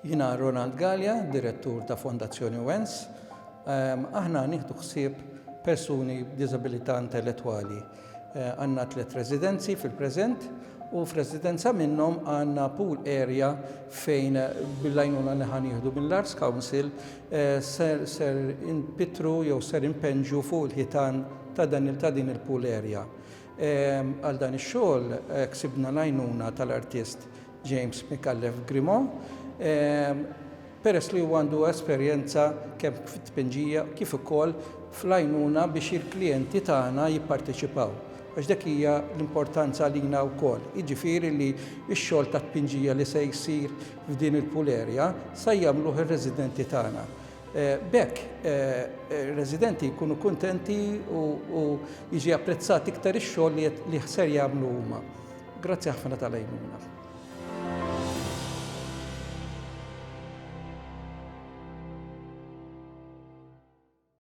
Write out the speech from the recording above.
Jiena Ronald Gallia, direttur ta' Fondazzjoni Wens. Aħna nieħdu ħsieb persuni b'diżabilità intellettwali. Għandna 3 residenzi fil-preżent u f'residenza minnhom għandna pool area fejn bil-għajnuna li ħanieħdu mill-Arts Council ser inpitru jew ser impenġu fuq il-ħitan ta' din il-pool area. Għal dan ix-xogħol ksibna l-għajnuna tal-artist James Micallef Grimaud, peress li għandu esperjenza kemm fit-tpinġija kif ukoll fl-għajnuna biex il-klijenti tagħna jipparteċipaw. Għax dak hija l-importanza għalina wkoll. Jiġifieri li x-xogħol ta' tpinġija li se jsir f'din il-pool area se jagħmluh ir-residenti tagħna. Bekk ir-residenti jkunu kuntenti u jiġi apprezzat iktar ix-xogħol li ser jagħmlu huma. Grazzi ħafna tal-għajnuna.